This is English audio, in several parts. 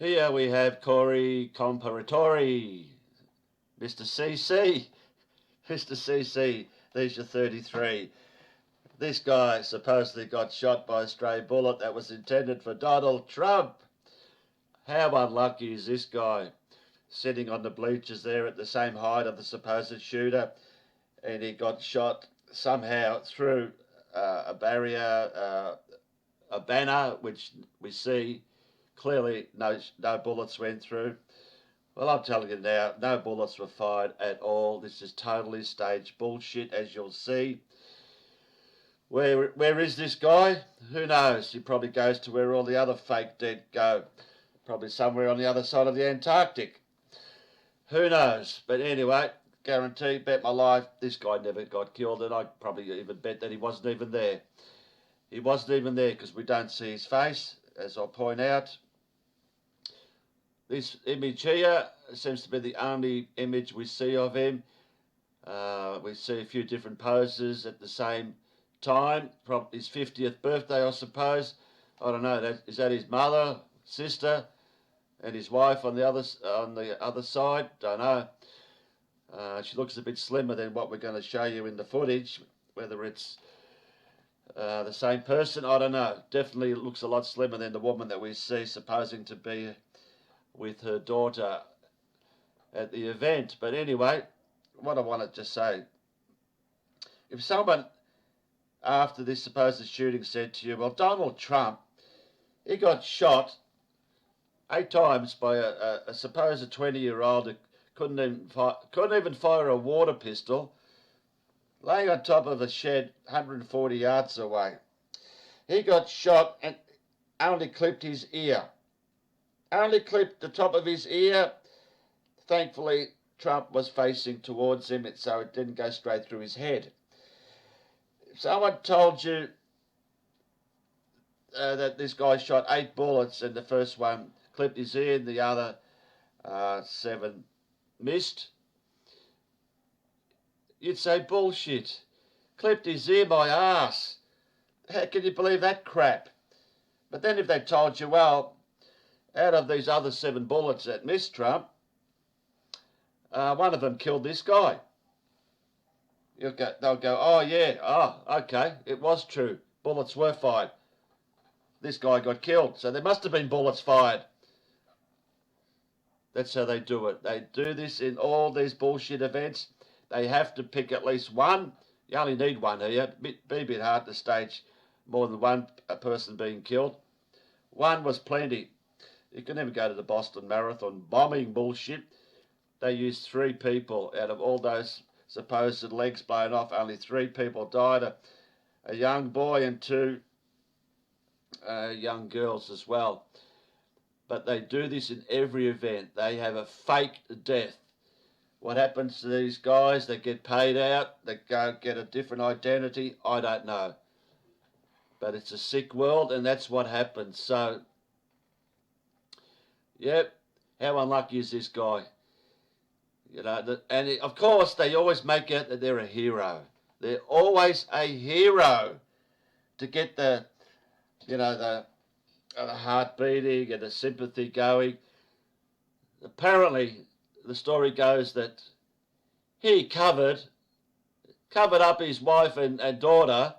Here we have Corey Comparatori, Mr. CC. Mr. CC, there's your 33. This guy supposedly got shot by a stray bullet that was intended for Donald Trump. How unlucky is this guy? Sitting on the bleachers there at the same height of the supposed shooter, and he got shot somehow through a barrier, a banner, which we see clearly no bullets went through. Well, I'm telling you now, no bullets were fired at all. This is totally staged bullshit, as you'll see. Where is this guy? Who knows? He probably goes to where all the other fake dead go. Probably somewhere on the other side of the Antarctic. Who knows? But anyway, guarantee, bet my life, this guy never got killed, and I'd probably even bet that he wasn't even there. He wasn't even there because we don't see his face, as I'll point out. This image here seems to be the only image we see of him. We see a few different poses at the same time. Probably his 50th birthday, I suppose. I don't know. Is that his mother, sister, and his wife on the other side? Don't know. She looks a bit slimmer than what we're going to show you in the footage. Whether it's the same person, I don't know. Definitely looks a lot slimmer than the woman that we see supposing to be with her daughter at the event. But anyway, what I wanted to say, if someone after this supposed shooting said to you, well, Donald Trump, he got shot 8 times by a supposed 20-year-old who couldn't even fire a water pistol, laying on top of a shed 140 yards away. He got shot and only clipped his ear. Only clipped the top of his ear. Thankfully, Trump was facing towards him, so it didn't go straight through his head. If someone told you that this guy shot 8 bullets and the first one clipped his ear and the other 7 missed, you'd say, bullshit. Clipped his ear, my ass. How can you believe that crap? But then if they told you, well, out of these other 7 bullets that missed Trump, one of them killed this guy. They'll go, oh yeah, oh, okay, it was true. Bullets were fired. This guy got killed, so there must have been bullets fired. That's how they do it. They do this in all these bullshit events. They have to pick at least one. You only need one here. It'd be a bit hard to stage more than one person being killed. One was plenty. You can never go to the Boston Marathon bombing bullshit. They used 3 people out of all those supposed legs blown off. Only 3 people died. A young boy and 2 young girls as well. But they do this in every event. They have a fake death. What happens to these guys? They get paid out. They go get a different identity. I don't know. But it's a sick world, and that's what happens. So, yep, how unlucky is this guy? You know, and of course, they always make out that they're a hero. They're always a hero to get the, you know, the heart beating and the sympathy going. Apparently, the story goes that he covered up his wife and daughter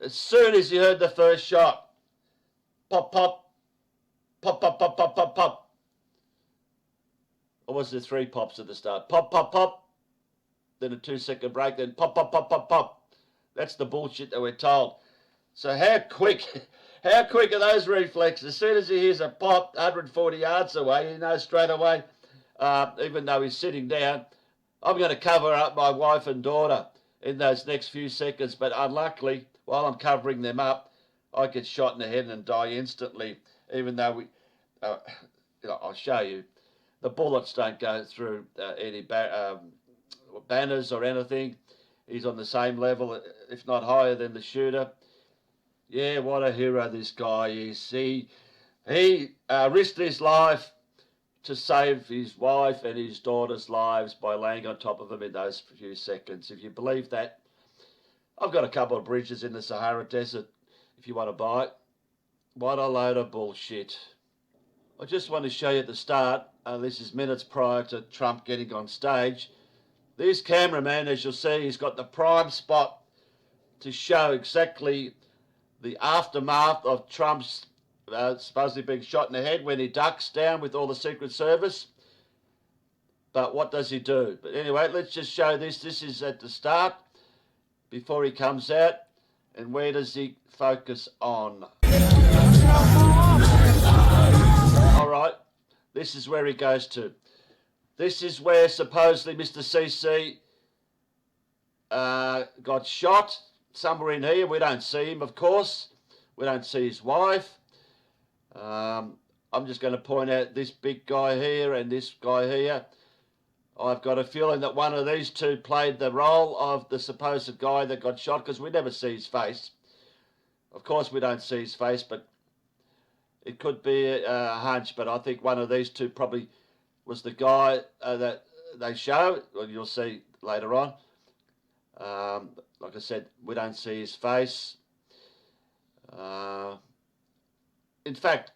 as soon as he heard the first shot. Pop, pop, pop, pop, pop, pop, pop, pop. Or was there 3 pops at the start? Pop, pop, pop. Then a 2-second break, then pop, pop, pop, pop, pop. That's the bullshit that we're told. So how quick are those reflexes? As soon as he hears a pop 140 yards away, he knows straight away, even though he's sitting down, I'm going to cover up my wife and daughter in those next few seconds. But unluckily, while I'm covering them up, I get shot in the head and die instantly, even though I'll show you. The bullets don't go through any banners or anything. He's on the same level, if not higher than the shooter. Yeah, what a hero this guy is. He risked his life to save his wife and his daughter's lives by laying on top of them in those few seconds. If you believe that, I've got a couple of bridges in the Sahara Desert if you want to buy it. What a load of bullshit. I just want to show you at the start, this is minutes prior to Trump getting on stage. This cameraman, as you'll see, he's got the prime spot to show exactly the aftermath of Trump's supposedly being shot in the head when he ducks down with all the Secret Service. But what does he do? But anyway, let's just show this. This is at the start, before he comes out. And where does he focus on? All right, this is where he goes to. This is where supposedly Mr. CC got shot, somewhere in here. We don't see him, of course. We don't see his wife. I'm just going to point out this big guy here and this guy here. I've got a feeling that one of these two played the role of the supposed guy that got shot, because we never see his face. Of course, we don't see his face, but it could be a hunch. But I think one of these two probably was the guy that they show. Well, you'll see later on. Like I said, we don't see his face. In fact,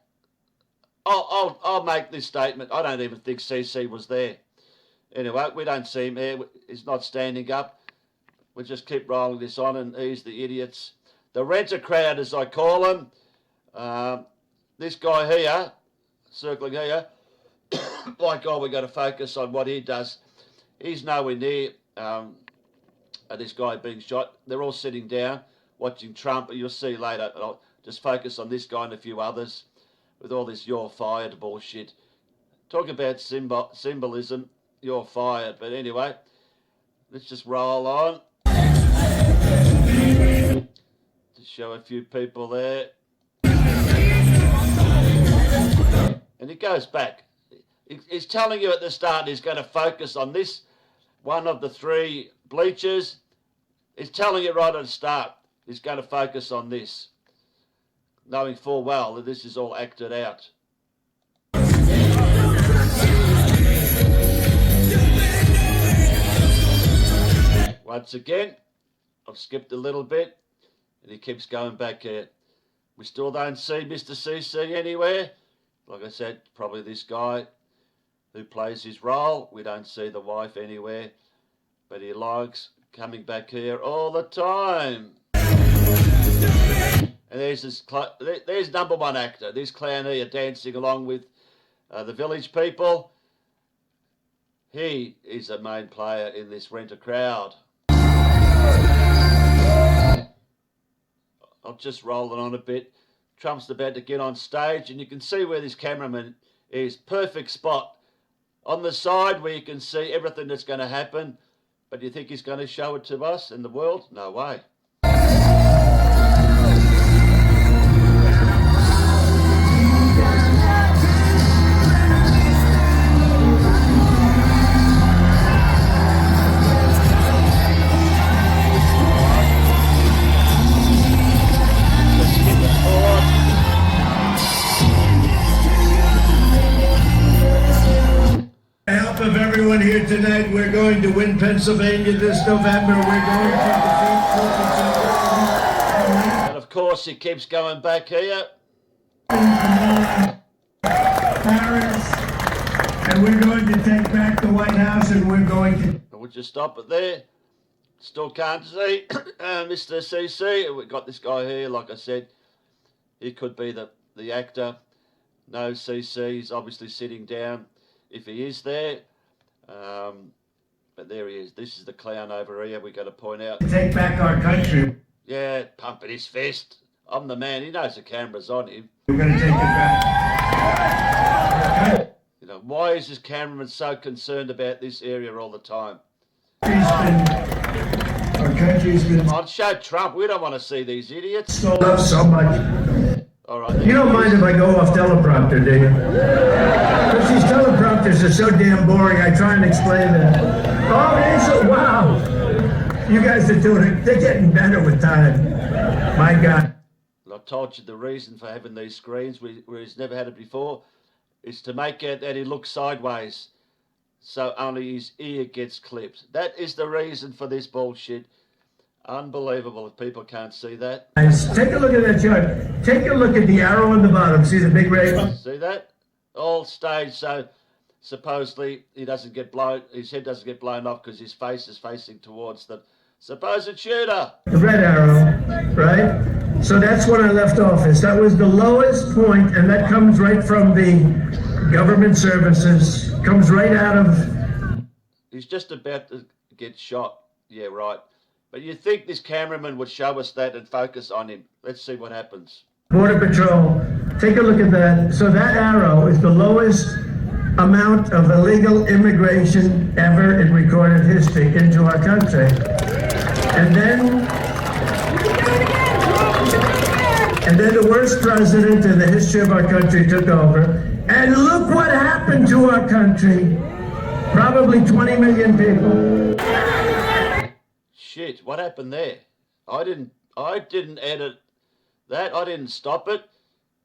I'll make this statement. I don't even think CC was there. Anyway, we don't see him here. He's not standing up. We'll just keep rolling this on, and he's the idiots. The renter crowd, as I call them. This guy here, circling here, by God, we've got to focus on what he does. He's nowhere near this guy being shot. They're all sitting down, watching Trump. You'll see later. I'll just focus on this guy and a few others with all this "you're fired" bullshit. Talk about symbolism. You're fired. But anyway, let's just roll on. To show a few people there. And he goes back. He's telling you at the start he's going to focus on this, one of the three bleachers. He's telling you right at the start he's going to focus on this, knowing full well that this is all acted out. Once again, I've skipped a little bit, and he keeps going back here. We still don't see Mr. CC anywhere. Like I said, probably this guy who plays his role. We don't see the wife anywhere, but he likes coming back here all the time. And there's number one actor, this clown here dancing along with the village people. He is a main player in this renter crowd. I'll just roll it on a bit. Trump's about to get on stage, and you can see where this cameraman is. Perfect spot on the side where you can see everything that's going to happen. But do you think he's going to show it to us in the world? No way. Of everyone here tonight, we're going to win Pennsylvania this November. We're going to defeat. And of course, he keeps going back here. Paris, and we're going to take back the White House, and we're going to. We'll just stop it there. Still can't see Mr. CC. We've got this guy here. Like I said, he could be the actor. No CC. He's obviously sitting down. If he is there, but there he is. This is the clown over here. We got to point out. Take back our country. Yeah, pumping his fist. I'm the man. He knows the camera's on him. We're going to take it back. You know, why is this cameraman so concerned about this area all the time? Our country's been. Come on, show Trump. We don't want to see these idiots. Stole up so much. All right. You don't mind if I go off teleprompter, do you? Because these teleprompters are so damn boring, I try and explain them. Oh, it is? Wow. You guys are doing it. They're getting better with time. My God. I told you the reason for having these screens, where he's never had it before, is to make it that he looks sideways, so only his ear gets clipped. That is the reason for this bullshit. Unbelievable if people can't see that. Guys, take a look at that chart. Take a look at the arrow on the bottom. See the big ray? See that? all staged so supposedly he doesn't get blown, his head doesn't get blown off because his face is facing towards the supposed shooter. The red arrow, right? So that's when I left office. That was the lowest point, and that comes right from the government services, comes right out of... He's just about to get shot. Yeah, right. But you think this cameraman would show us that and focus on him. Let's see what happens. Border Patrol, take a look at that. So that arrow is the lowest amount of illegal immigration ever in recorded history into our country. And then the worst president in the history of our country took over. And look what happened to our country. Probably 20 million people. Shit, what happened there? I didn't edit that. I didn't stop it.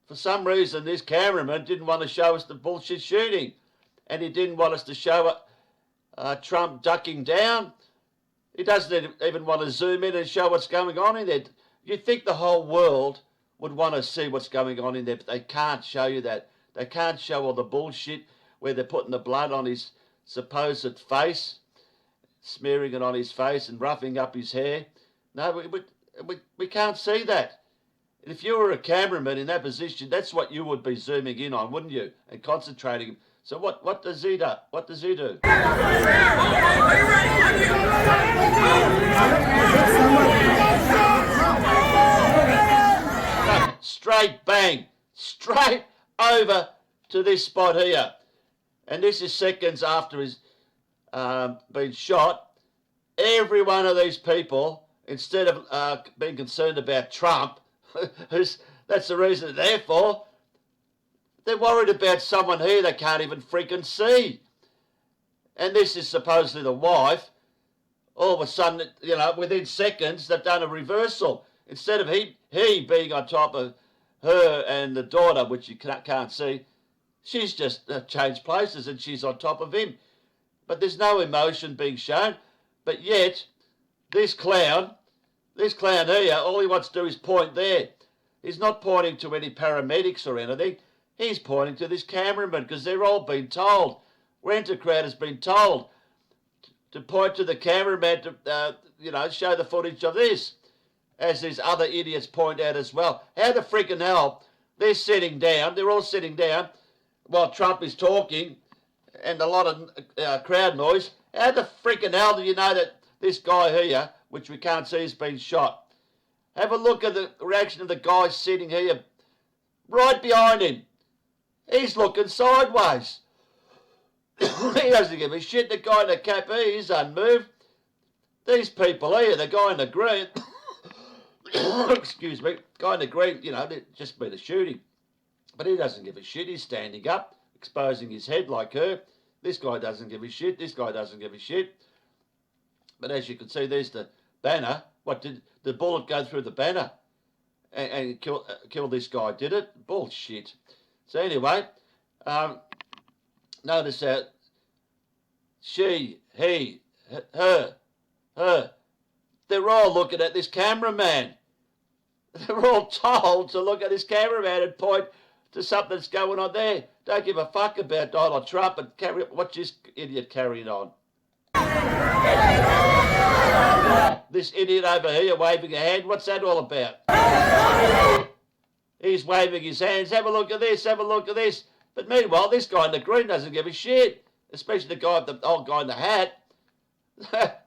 For some reason, this cameraman didn't want to show us the bullshit shooting. And he didn't want us to show Trump ducking down. He doesn't even want to zoom in and show what's going on in there. You'd think the whole world would want to see what's going on in there, but they can't show you that. They can't show all the bullshit where they're putting the blood on his supposed face, smearing it on his face and roughing up his hair. No, we can't see that. If you were a cameraman in that position, that's what you would be zooming in on, wouldn't you? And concentrating. So what does he do? What does he do? No, straight bang. Straight over to this spot here. And this is seconds after he's been shot. Every one of these people, instead of being concerned about Trump, that's the reason they're there for, they're worried about someone here they can't even freaking see. And this is supposedly the wife. All of a sudden, within seconds, they've done a reversal. Instead of he being on top of her and the daughter, which you can't see, she's just changed places and she's on top of him. But there's no emotion being shown. But yet, this clown here, all he wants to do is point there. He's not pointing to any paramedics or anything. He's pointing to this cameraman because they're all been told. Rent-A-Crowd has been told to point to the cameraman to, show the footage of this. As these other idiots point out as well. How the freaking hell, they're sitting down, they're all sitting down while Trump is talking and a lot of crowd noise. How the freaking hell do you know that this guy here, which we can't see, has been shot? Have a look at the reaction of the guy sitting here right behind him. He's looking sideways. He doesn't give a shit. The guy in the cap here, he's unmoved. These people here, the guy in the green, excuse me, guy in the green, just been a shooting. But he doesn't give a shit. He's standing up, exposing his head like her. This guy doesn't give a shit. This guy doesn't give a shit. But as you can see, there's the banner. What did the bullet go through the banner and kill this guy? Did it? Bullshit. So anyway, notice that she, he, her, they're all looking at this cameraman. They're all told to look at this cameraman and point to something that's going on there. Don't give a fuck about Donald Trump and watch this idiot carrying on. This idiot over here waving a hand, what's that all about? He's waving his hands, have a look at this, have a look at this. But meanwhile, this guy in the green doesn't give a shit. Especially the old guy in the hat.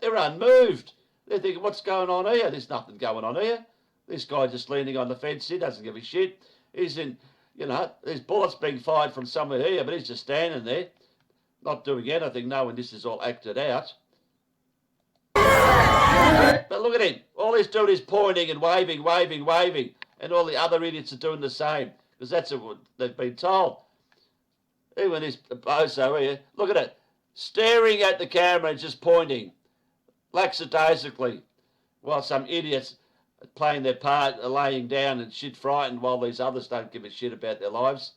They're unmoved. They're thinking, what's going on here? There's nothing going on here. This guy just leaning on the fence, he doesn't give a shit. He's in, there's bullets being fired from somewhere here, but he's just standing there, not doing anything, knowing this is all acted out. But look at him. All he's doing is pointing and waving, and all the other idiots are doing the same, because that's what they've been told. Even this bozo here, look at it, staring at the camera and just pointing, lackadaisically, while some idiots are playing their part, are laying down and shit frightened while these others don't give a shit about their lives.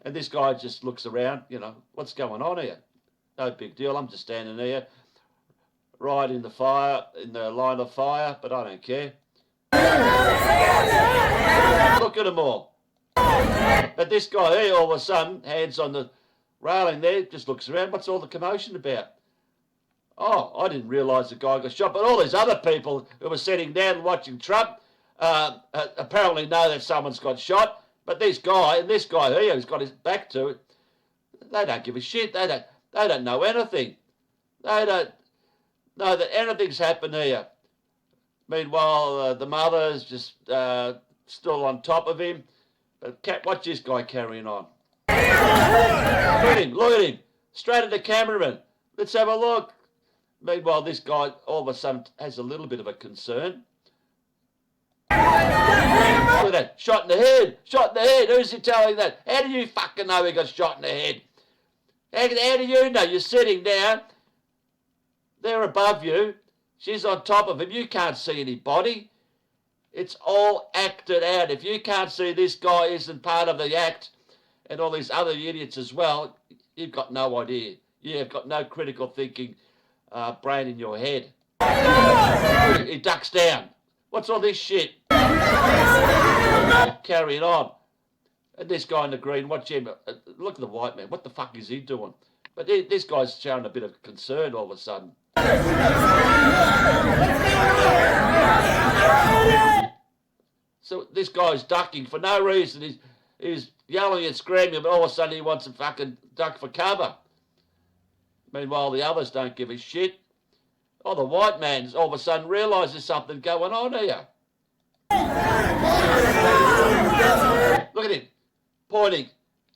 And this guy just looks around, what's going on here? No big deal, I'm just standing here, right in the fire, in the line of fire, but I don't care. Look at them all. But this guy here, all of a sudden, hands on the railing there, just looks around. What's all the commotion about? Oh, I didn't realise the guy got shot. But all these other people who were sitting down and watching Trump apparently know that someone's got shot. But this guy here who's got his back to it, they don't give a shit. They don't know anything. They don't know that anything's happened here. Meanwhile, the mother's just still on top of him. But watch this guy carrying on. Look at him. Straight at the cameraman. Let's have a look. Meanwhile, this guy all of a sudden has a little bit of a concern. Look at that. Shot in the head. Shot in the head. Who's he telling that? How do you fucking know he got shot in the head? How do you know? You're sitting down. They're above you. She's on top of him. You can't see any body. It's all acted out. If you can't see this guy isn't part of the act and all these other idiots as well, you've got no idea. You've got no critical thinking brain in your head. He ducks down. What's all this shit? Carrying on. And this guy in the green, watch him. Look at the white man. What the fuck is he doing? But this guy's showing a bit of concern all of a sudden. So this guy's ducking for no reason. He's yelling and screaming, but all of a sudden he wants to fucking duck for cover. Meanwhile, the others don't give a shit. Oh, the white man's all of a sudden realises something going on here. Look at him. Pointing.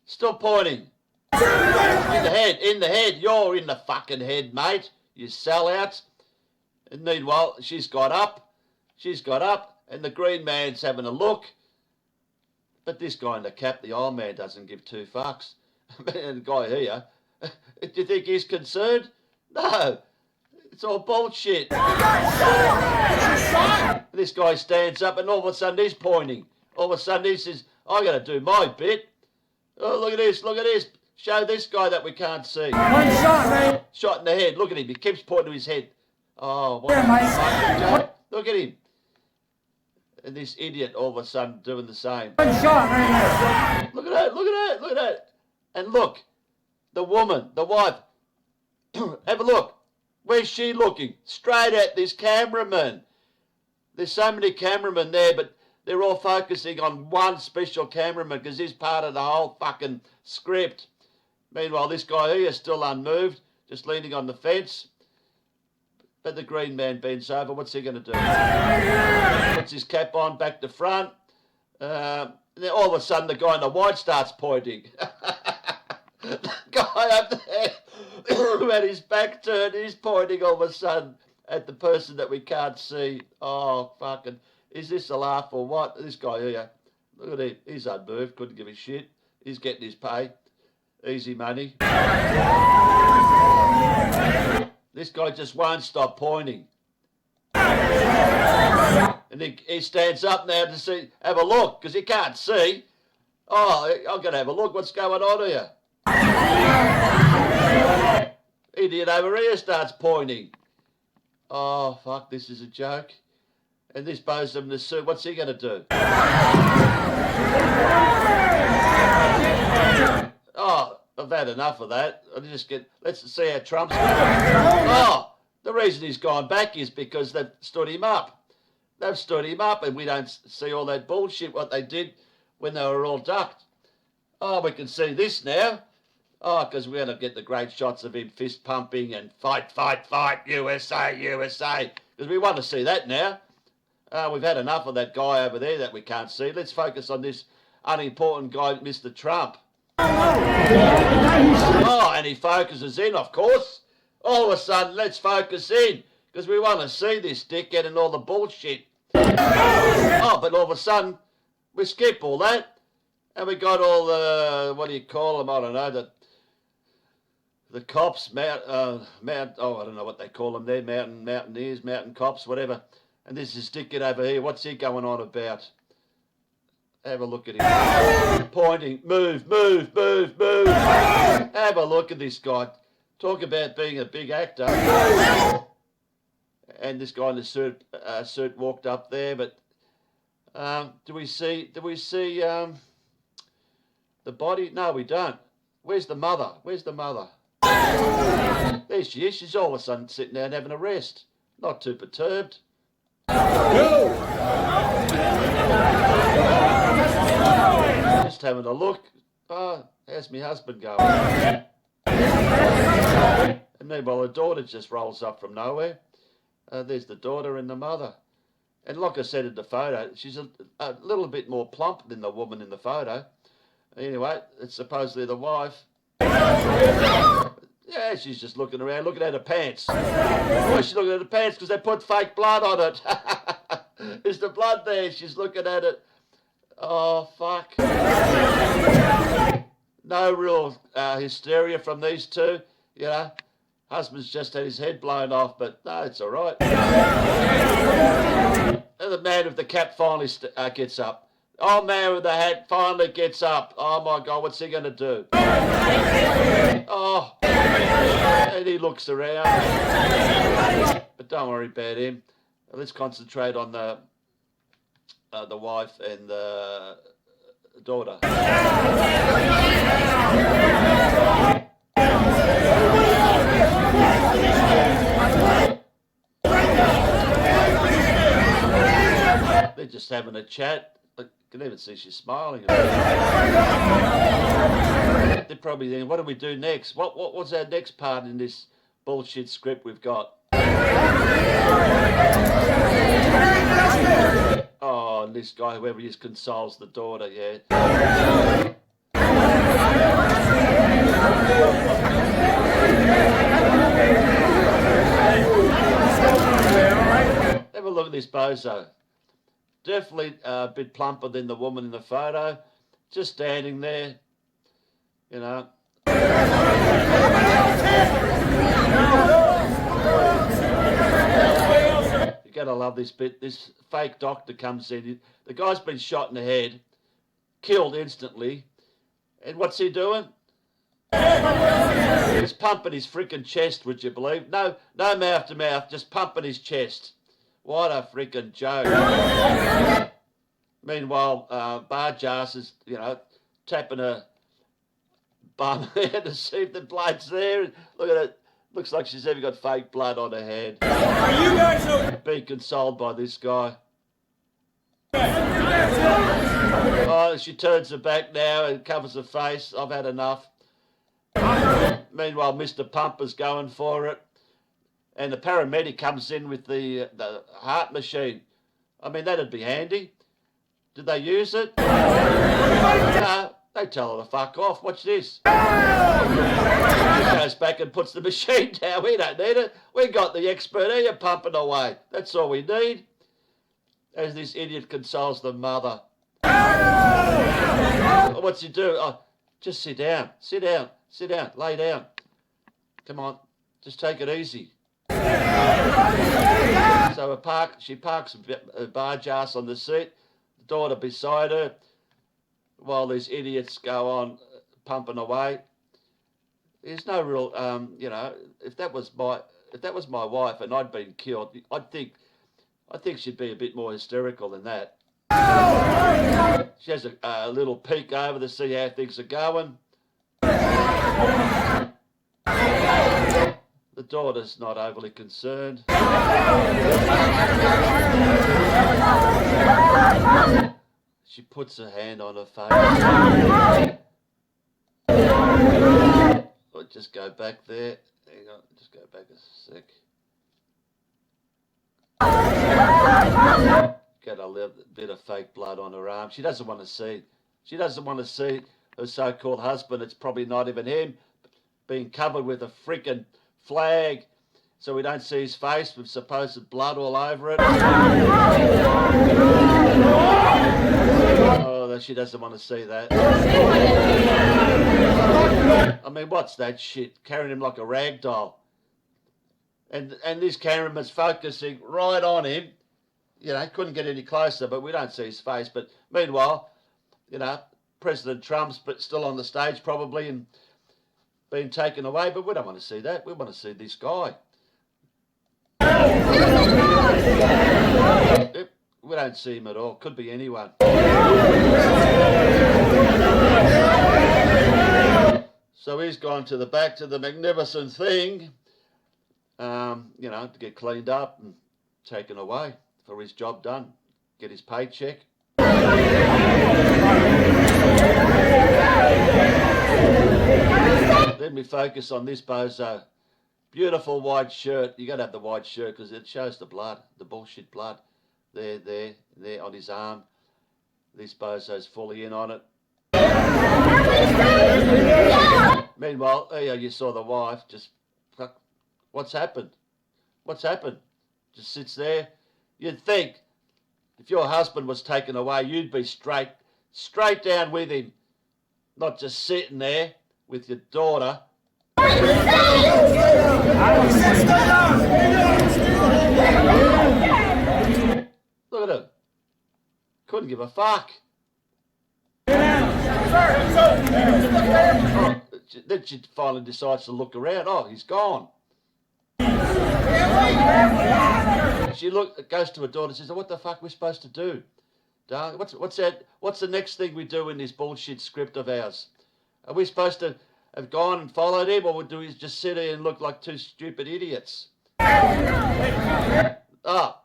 Still pointing. In the head. You're in the fucking head, mate. You sellout. And meanwhile, she's got up, and the green man's having a look. But this guy in the cap, the old man, doesn't give two fucks. And the guy here, do you think he's concerned? No. It's all bullshit. This guy stands up and all of a sudden he's pointing. All of a sudden he says, I got to do my bit. Oh, look at this. Show this guy that we can't see. One shot, man. Shot in the head. Look at him. He keeps pointing to his head. Oh, what a fucking joke. Look at him. And this idiot all of a sudden doing the same. One shot, man. Look at that. And look, the woman, the wife. Have a look. Where's she looking? Straight at this cameraman. There's so many cameramen there, but they're all focusing on one special cameraman because he's part of the whole fucking script. Meanwhile, this guy here is still unmoved, just leaning on the fence. But the green man bends over. What's he going to do? Puts his cap on, back to front. Then all of a sudden, the guy in the white starts pointing. The guy up there who had his back turned, he's pointing all of a sudden at the person that we can't see. Oh, fucking, is this a laugh or what? This guy here, look at him. He's unmoved, couldn't give a shit. He's getting his pay. Easy money. This guy just won't stop pointing. And he stands up now to see, have a look, because he can't see. Oh, I'm going to have a look. What's going on here? Idiot over here starts pointing. Oh, fuck, this is a joke. And this bozo in the suit, what's he going to do? Oh, I've had enough of that. Let's see how Trump's going. Oh, the reason he's gone back is because they've stood him up. They've stood him up and we don't see all that bullshit what they did when they were all ducked. Oh, we can see this now. Oh, because we're going to get the great shots of him fist pumping and fight, USA, USA. Because we want to see that now. We've had enough of that guy over there that we can't see. Let's focus on this unimportant guy, Mr. Trump. Oh, and he focuses in, of course. All of a sudden, let's focus in. Because we want to see this dickhead and all the bullshit. Oh, but all of a sudden, we skip all that. And we got all the, what do you call them? I don't know, the cops, I don't know what they call them there, mountaineers, mountain cops, whatever. And this is dickhead over here. What's he going on about? Have a look at him. Pointing, move. Have a look at this guy. Talk about being a big actor. And this guy in the suit walked up there, but do we see the body? No, we don't. Where's the mother? Where's the mother? There she is. She's all of a sudden sitting there and having a rest. Not too perturbed. Just having a look. Oh, how's my husband going? And meanwhile, the daughter just rolls up from nowhere. There's the daughter and the mother. And like I said in the photo, she's a little bit more plump than the woman in the photo. Anyway, it's supposedly the wife. Yeah, she's just looking around, looking at her pants. Why is she looking at her pants? Because they put fake blood on it. Is the blood there? She's looking at it. Oh, fuck. No real hysteria from these two, you know. Husband's just had his head blown off, but no, it's all right. And the man with the cap finally gets up. Oh, man with the hat finally gets up. Oh, my God, what's he going to do? Oh, and he looks around. But don't worry about him. Let's concentrate on the wife and the daughter. They're just having a chat. I can even see she's smiling. They're probably thinking, what do we do next? What's our next part in this bullshit script we've got? Oh, and this guy, whoever he is, consoles the daughter, yeah. Have a look at this bozo. Definitely a bit plumper than the woman in the photo. Just standing there, you know. You gotta love this bit. This fake doctor comes in. The guy's been shot in the head, killed instantly. And what's he doing? He's pumping his freaking chest, would you believe? No mouth to mouth, just pumping his chest. What a freaking joke. Meanwhile, Barjas is, you know, tapping a bum there to see if the blood's there. Look at it. Looks like she's even got fake blood on her head. Are you guys being consoled by this guy? Oh, she turns her back now and covers her face. I've had enough. Meanwhile, Mr. Pumper's going for it. And the paramedic comes in with the heart machine. I mean, that'd be handy. Did they use it? No, they tell her to fuck off. Watch this. He goes back and puts the machine down. We don't need it. We got the expert here pumping away. That's all we need. As this idiot consoles the mother. What's he do? Oh, just sit down. Sit down. Sit down. Lay down. Come on. Just take it easy. So she parks a Barjas on the seat, the daughter beside her, while these idiots go on pumping away. There's no real, you know, if that was my wife and I'd been killed, I think she'd be a bit more hysterical than that. She has a little peek over to see how things are going. The daughter's not overly concerned. She puts her hand on her face. I'll just go back there. Hang on, just go back a sec. Got a little bit of fake blood on her arm. She doesn't want to see. She doesn't want to see her so-called husband. It's probably not even him, being covered with a freaking flag, so we don't see his face with supposed blood all over it. Oh, she doesn't want to see that. I mean, what's that shit? Carrying him like a rag doll. And this cameraman's focusing right on him. You know, couldn't get any closer, but we don't see his face. But meanwhile, you know, President Trump's still on the stage probably and being taken away, but we don't want to see that. We want to see this guy. We don't see him at all. Could be anyone. So he's gone to the back to the magnificent thing, you know, to get cleaned up and taken away for his job done. Get his paycheck. Then we focus on this bozo. Beautiful white shirt. You got to have the white shirt because it shows the blood, the bullshit blood. There on his arm. This bozo's fully in on it. Meanwhile, you saw the wife just, fuck, what's happened? What's happened? Just sits there. You'd think if your husband was taken away, you'd be straight down with him, not just sitting there with your daughter. Look at him. Couldn't give a fuck. Then she finally decides to look around. Oh, he's gone. She goes to her daughter and says, "What the fuck are we supposed to do? Darling, what's that? What's the next thing we do in this bullshit script of ours? Are we supposed to have gone and followed him, or do we just sit here and look like two stupid idiots?"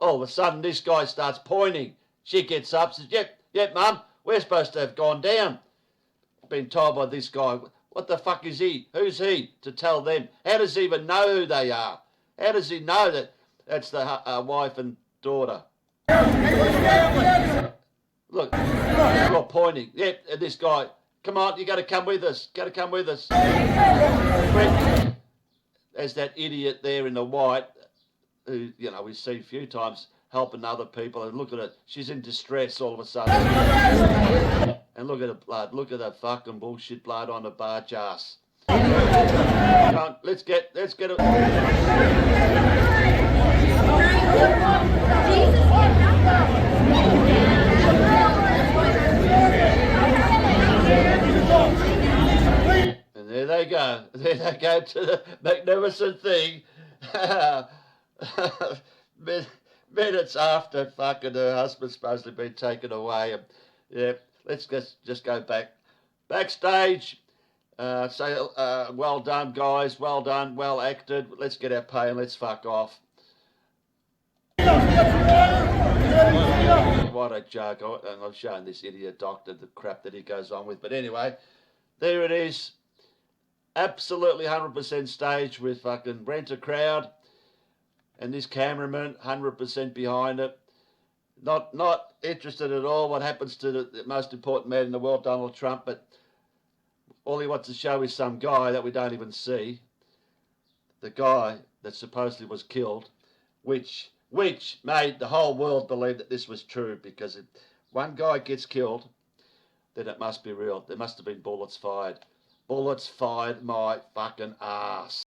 All of a sudden this guy starts pointing. She gets up and says, Yep, Mum, we're supposed to have gone down. Been told by this guy. What the fuck is he? Who's he to tell them? How does he even know who they are? How does he know that that's the wife and daughter? Look, you're pointing. Yep, and this guy, come on, you got to come with us. Got to come with us. There's that idiot there in the white who, you know, we see a few times helping other people, and look at her. She's in distress all of a sudden. And look at the blood. Look at the fucking bullshit blood on the barge ass. Come on, let's get it. And there they go. There they go to the magnificent thing. Minutes after fucking her husband's supposed to be taken away. And, yeah, let's just go backstage. Say, well done, guys. Well done. Well acted. Let's get our pay and let's fuck off. What a joke. And I'm showing this idiot doctor the crap that he goes on with. But anyway, there it is. Absolutely 100% staged with fucking rent a crowd. And this cameraman, 100% behind it. Not interested at all what happens to the most important man in the world, Donald Trump, but all he wants to show is some guy that we don't even see. The guy that supposedly was killed, which made the whole world believe that this was true, because if one guy gets killed, then it must be real. There must have been bullets fired. Bullets fired my fucking ass.